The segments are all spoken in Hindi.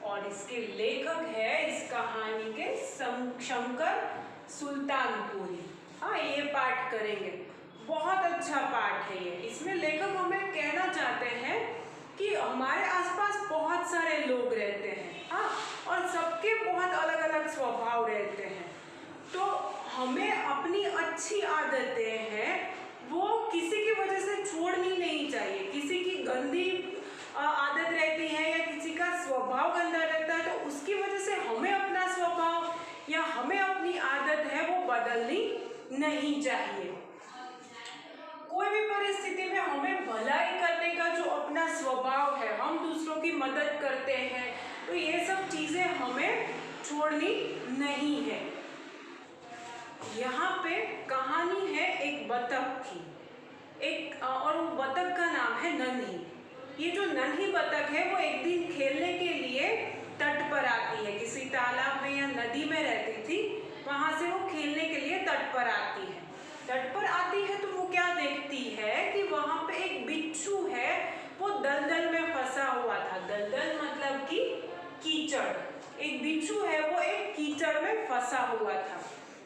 और इसके लेखक है इस कहानी के शंकर सुल्तानपुरी। हाँ, ये पाठ करेंगे, बहुत अच्छा पाठ है ये। इसमें लेखक हमें कहना चाहते हैं कि हमारे आसपास बहुत सारे लोग रहते हैं, हाँ, और सबके बहुत अलग अलग स्वभाव रहते हैं। तो हमें अपनी अच्छी आदतें हैं वो किसी की वजह से छोड़नी नहीं चाहिए। किसी की गंदी आदत रहती है या किसी का स्वभाव गंदा रहता है तो उसकी वजह से हमें अपना स्वभाव या हमें अपनी आदत है वो बदलनी नहीं चाहिए। कोई भी परिस्थिति में हमें भलाई करने का जो अपना स्वभाव है, हम दूसरों की मदद करते हैं, तो ये सब चीजें हमें छोड़नी नहीं है। यहाँ पे कहानी है एक बतख की, और वो बतख का नाम है नन्ही। ये जो नन्ही बतख है वो एक दिन खेलने के लिए तट पर आती है, किसी तालाब में या नदी में रहती थी, वहां से वो खेलने के लिए तट पर आती है। तट पर आती है तो वो क्या देखती है कि वहां पे एक बिच्छू है, वो दलदल में फंसा हुआ था। दलदल मतलब कि कीचड़। एक बिच्छू है वो एक कीचड़ में फंसा हुआ था।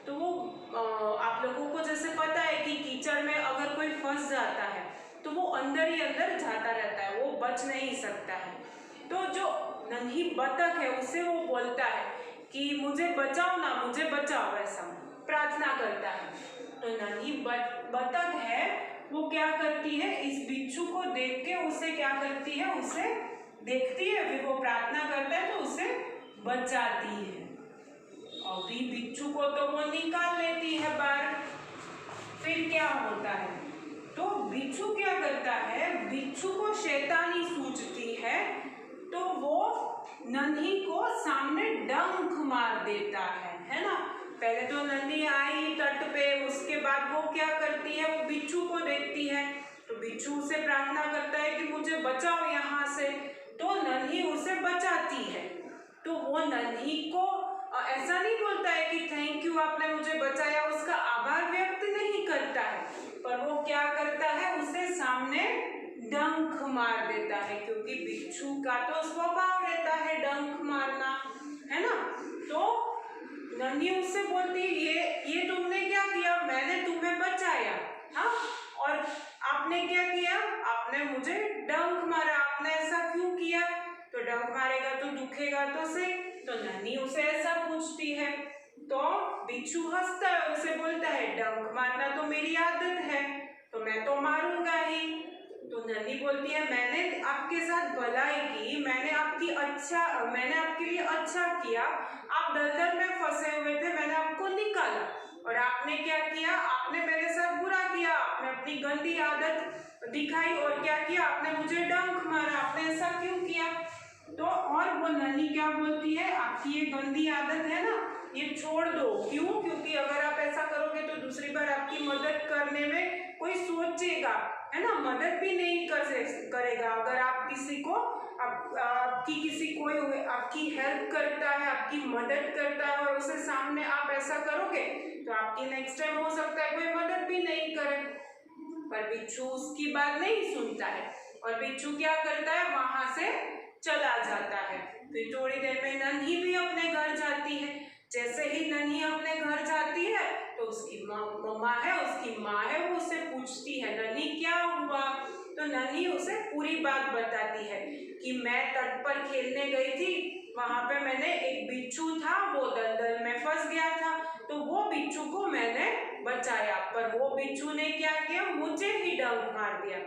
तो वो आप लोगों को जैसे पता है कि कीचड़ में अगर कोई फंस जाता है तो वो अंदर ही अंदर जाता रहता है, वो बच नहीं सकता है। तो जो नन्ही बतख है उससे वो बोलता है कि मुझे बचाओ ना, मुझे बचाओ, ऐसा प्रार्थना करता है। तो नन्ही बतख है वो क्या करती है, इस बिच्छू को देख के उसे क्या करती है, उसे देखती है, फिर वो प्रार्थना करता है तो उसे बचाती है। अभी बिच्छू को तो वो निकाल लेती है बाहर। फिर क्या होता है, तो बिच्छू क्या करता है, बिच्छू को शैतानी सूझती है तो वो नन्ही को सामने डंक मार देता है ना। पहले तो नन्ही आई तट पे, उसके बाद वो क्या करती है, वो बिच्छू को देखती है तो बिच्छू से प्रार्थना करता है कि मुझे बचाओ यहाँ से। तो नन्ही उसे बचाती है। तो वो नन्ही को ऐसा नहीं बोलता है कि थैंक यू आपने मुझे बचाया, उसका आभार व्यक्त नहीं करता है, पर वो क्या करता है, उसे सामने डंक मार देता है, क्योंकि बिच्छू का तो स्वभाव रहता है डंक मारना, है ना। तो नन्ही उससे बोलती है ये तुमने क्या किया, मैंने तुम्हें बचाया, हाँ, और आपने क्या किया, आपने मुझे डंक मारा, आपने ऐसा क्यों किया। तो डंक मारेगा तो दुखेगा तो से। तो नन्ही उसे ऐसा पूछती है तो बिच्छू हंसता है, उसे बोलता है डंक मारना तो मेरी आदत है तो मैं तो मारूंगा ही। तो नन्ही बोलती है मैंने आपके साथ भलाई की, मैंने आपके लिए अच्छा किया, आप दलदल में फंसे हुए थे, मैंने आपको निकाला, और आपने क्या किया, आपने मेरे साथ बुरा किया, आपने अपनी गंदी आदत दिखाई और क्या किया, आपने मुझे डंक मारा, आपने ऐसा क्यों किया। तो और वो नन्ही क्या बोलती है, आपकी ये गंदी आदत है ना, ये छोड़ दो। क्यों, क्योंकि अगर आप ऐसा करोगे तो दूसरी बार आपकी मदद करने में कोई सोचेगा, है ना, मदद भी नहीं करेगा। अगर आप किसी को कोई आपकी हेल्प करता है, आपकी मदद करता है और उसे सामने आप ऐसा करोगे तो आपकी नेक्स्ट टाइम हो सकता है कोई मदद भी नहीं करे। पर बिच्छू उसकी बात नहीं सुनता है और बिच्छू क्या करता है, वहां से चला जाता है। फिर थोड़ी देर में नन्ही भी अपने घर जाती है। जैसे ही नन्ही अपने घर जाती है तो उसकी उसकी माँ है, वो उससे पूछती है नन्ही क्या हुआ। तो नन्ही उसे पूरी बात बताती है कि मैं तट पर खेलने गई थी, वहां पे मैंने एक बिच्छू था, वो दलदल में फंस गया था, तो वो बिच्छू को मैंने बचाया, पर वो बिच्छू ने क्या किया, मुझे ही डंक मार दिया।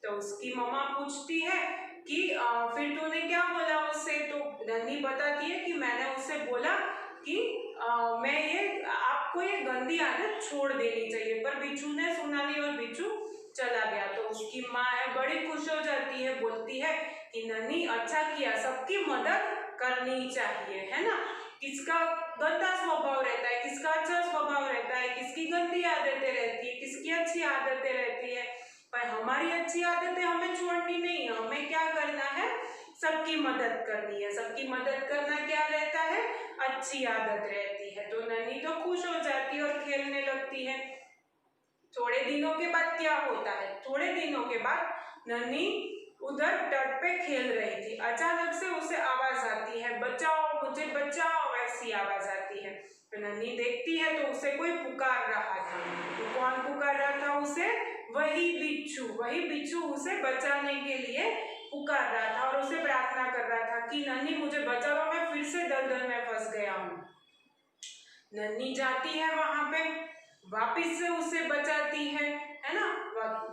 तो उसकी मम्मा पूछती है कि फिर तूने क्या बोला उससे। तो नन्ही बताती है कि मैंने उससे बोला कि आपको ये गंदी आदत छोड़ देनी चाहिए, पर बिच्छू ने सुना नहीं और बिच्छू चला गया। तो उसकी माँ है बड़ी खुश हो जाती है, बोलती है कि नन्ही अच्छा किया, सबकी मदद करनी चाहिए, है ना। किसका गंदा स्वभाव रहता है, किसका अच्छा स्वभाव रहता है, किसकी गंदी आदतें रहती है, किसकी अच्छी आदतें रहती है, पर हमारी अच्छी आदतें हमें छोड़नी नहीं है। हमें क्या करना है, सबकी मदद करनी है। सबकी मदद करना क्या रहता है, अच्छी आदत रहती है। तो नन्ही तो खुश हो जाती है और खेलने लगती है। थोड़े दिनों के बाद क्या होता है, थोड़े दिनों के बाद नन्ही उधर तट पे खेल रही थी। अचानक से उसे आवाज आती है, बचाओ मुझे बचाओ, ऐसी आवाज आती है। तो नन्ही देखती है तो उसे कोई पुकार रहा था। तो कौन पुकार रहा था उसे? वही बिच्छू उसे बचाने के लिए पुकार रहा था और उसे प्रार्थना कर रहा था कि नन्ही मुझे बचा लो, मैं फिर से दलदल में फंस गया हूँ। नन्ही जाती है वहां पे, वापिस से उसे बचाती है ना,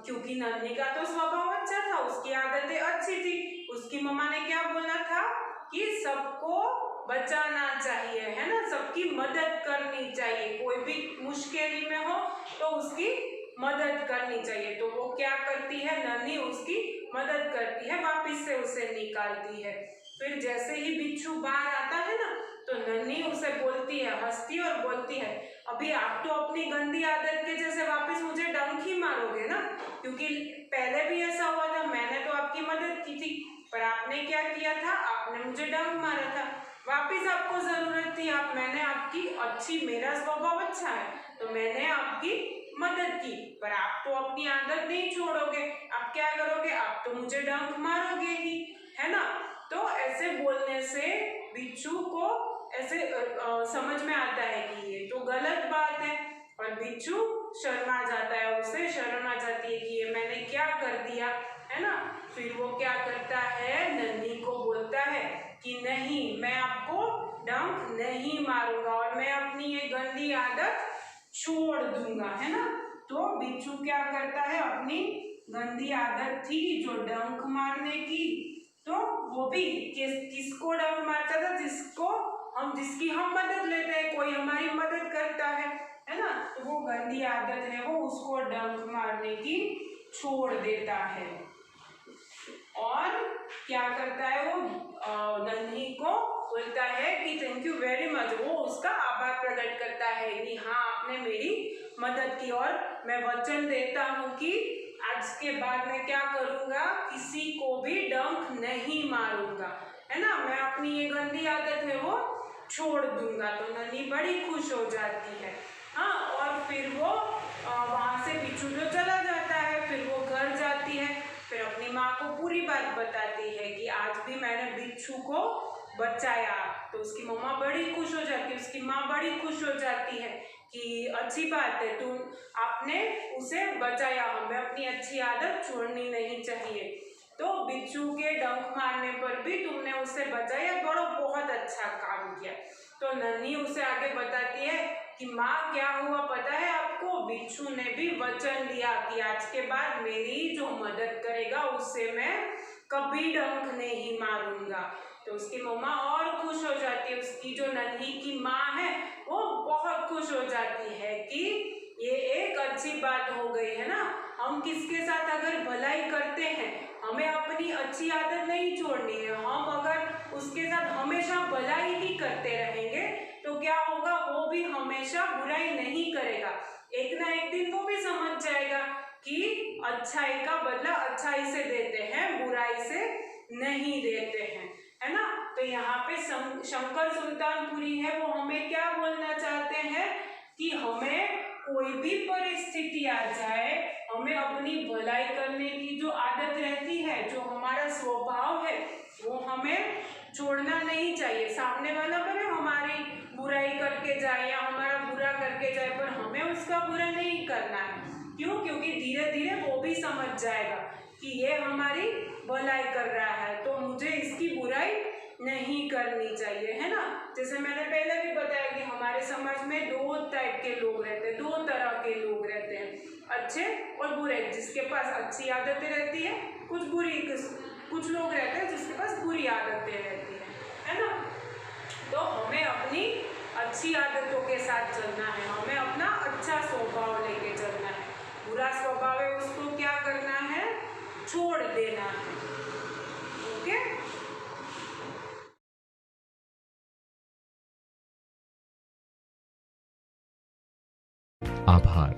क्योंकि नन्ही का तो स्वभाव अच्छा था, उसकी आदतें अच्छी थी। उसकी मम्मा ने क्या बोला था कि सबको बचाना चाहिए, है ना, सबकी मदद करनी चाहिए, कोई भी मुश्किल में हो तो उसकी मदद करनी चाहिए। तो वो क्या करती है, नन्ही उसकी मदद करती है, वापिस से उसे निकालती है। फिर जैसे ही बिच्छू बाहर आता है ना, तो नन्ही उसे बोलती है, हंसती और बोलती है, अभी आप तो अपनी गंदी आदत के जैसे वापस मुझे डंक ही मारोगे ना, क्योंकि पहले भी ऐसा हुआ था, मैंने तो आपकी मदद की थी, पर आपने क्या किया था, आपने मुझे डंक मारा था। वापिस आपको जरूरत थी, मैंने आपकी अच्छी, मेरा स्वभाव अच्छा है तो मैंने आपकी मदद की, पर आप तो अपनी आदत नहीं छोड़ोगे, आप क्या करोगे, आप तो मुझे डंक मारोगे ही, है ना। तो ऐसे बोलने से बिच्छू को ऐसे समझ में आता है कि ये तो गलत बात है, और बिच्छू शर्मा जाता है, उसे शर्म आ जाती है कि ये मैंने क्या कर दिया, है ना। फिर वो क्या करता है, नन्ही को बोलता है कि नहीं, मैं आपको डंक नहीं मारूंगा और मैं अपनी ये गंदी आदत छोड़ दूंगा, है ना। तो बिच्छू क्या करता है, अपनी गंदी आदत थी जो डंक मारने की, तो वो भी किसको डंक मारता था, जिसकी हम मदद लेते हैं, कोई हमारी मदद करता है ना, तो वो गंदी आदत है वो उसको डंक मारने की छोड़ देता है। और क्या करता है वो, नन्ही को बोलता है कि थैंक यू वेरी मच, वो उसका आभार प्रकट करता है कि हाँ आपने मेरी मदद की, और मैं वचन देता हूँ कि आज के बाद मैं क्या करूँगा, किसी को भी डंक नहीं मारूंगा, है ना, मैं अपनी ये गंदी आदत है वो छोड़ दूंगा। तो नन्ही बड़ी खुश हो जाती है। हाँ, और फिर वो वहाँ से बिच्छू जो चला जाता है, फिर वो घर जाती है, फिर अपनी माँ को पूरी बात बताती है कि आज भी मैंने बिच्छू को बचाया। तो उसकी मम्मा बड़ी खुश हो जाती है, उसकी माँ बड़ी खुश हो जाती है कि अच्छी बात है, तुम आपने उसे बचाया, हमें अपनी अच्छी आदत छोड़नी नहीं चाहिए। तो बिच्छू के डंक मारने पर भी तुमने उसे बचाया, बहुत अच्छा काम किया। तो नन्ही उसे आगे बताती है कि माँ क्या हुआ पता है आपको, बिच्छू ने भी वचन दिया कि आज के बाद मेरी जो मदद करेगा उससे मैं कभी डंक नहीं मारूंगा। तो उसकी मम्मा और खुश हो जाती है, उसकी जो नन्ही की माँ है वो बहुत खुश हो जाती है कि ये एक अच्छी बात हो गई, है ना। हम किसके साथ अगर भलाई करते हैं, हमें अपनी अच्छी आदत नहीं छोड़नी है, हम अगर उसके साथ हमेशा भलाई ही करते रहेंगे तो क्या होगा, वो भी हमेशा बुराई नहीं करेगा, एक ना एक दिन वो भी समझ जाएगा कि अच्छाई का बदला अच्छाई से देते हैं, बुराई से नहीं देते हैं, है ना। तो यहाँ पे शंकर सुल्तानपुरी है वो हमें क्या बोलना चाहते हैं कि हमें कोई भी परिस्थिति आ जाए, हमें अपनी भलाई करने की जो आदत रहती है, जो हमारा स्वभाव है, वो हमें छोड़ना नहीं चाहिए। सामने वाला भले हमारी बुराई करके जाए या हमारा बुरा करके जाए, पर हमें उसका बुरा नहीं करना है। क्यों? क्योंकि धीरे धीरे वो भी समझ जाएगा कि ये हमारी भलाई कर रहा है, तो मुझे इसकी बुराई नहीं करनी चाहिए, है ना। जैसे मैंने पहले भी बताया कि हमारे समाज में दो टाइप के लोग रहते हैं, दो तरह के लोग रहते हैं, अच्छे और बुरे। जिसके पास अच्छी आदतें रहती है, कुछ लोग रहते हैं जिसके पास बुरी आदतें रहती है ना। तो हमें अपनी अच्छी आदतों के साथ चलना है, हमें अपना अच्छा स्वभाव लेके चलना है, बुरा स्वभाव है उसको क्या करना है, छोड़ देना है। ओके। आभार।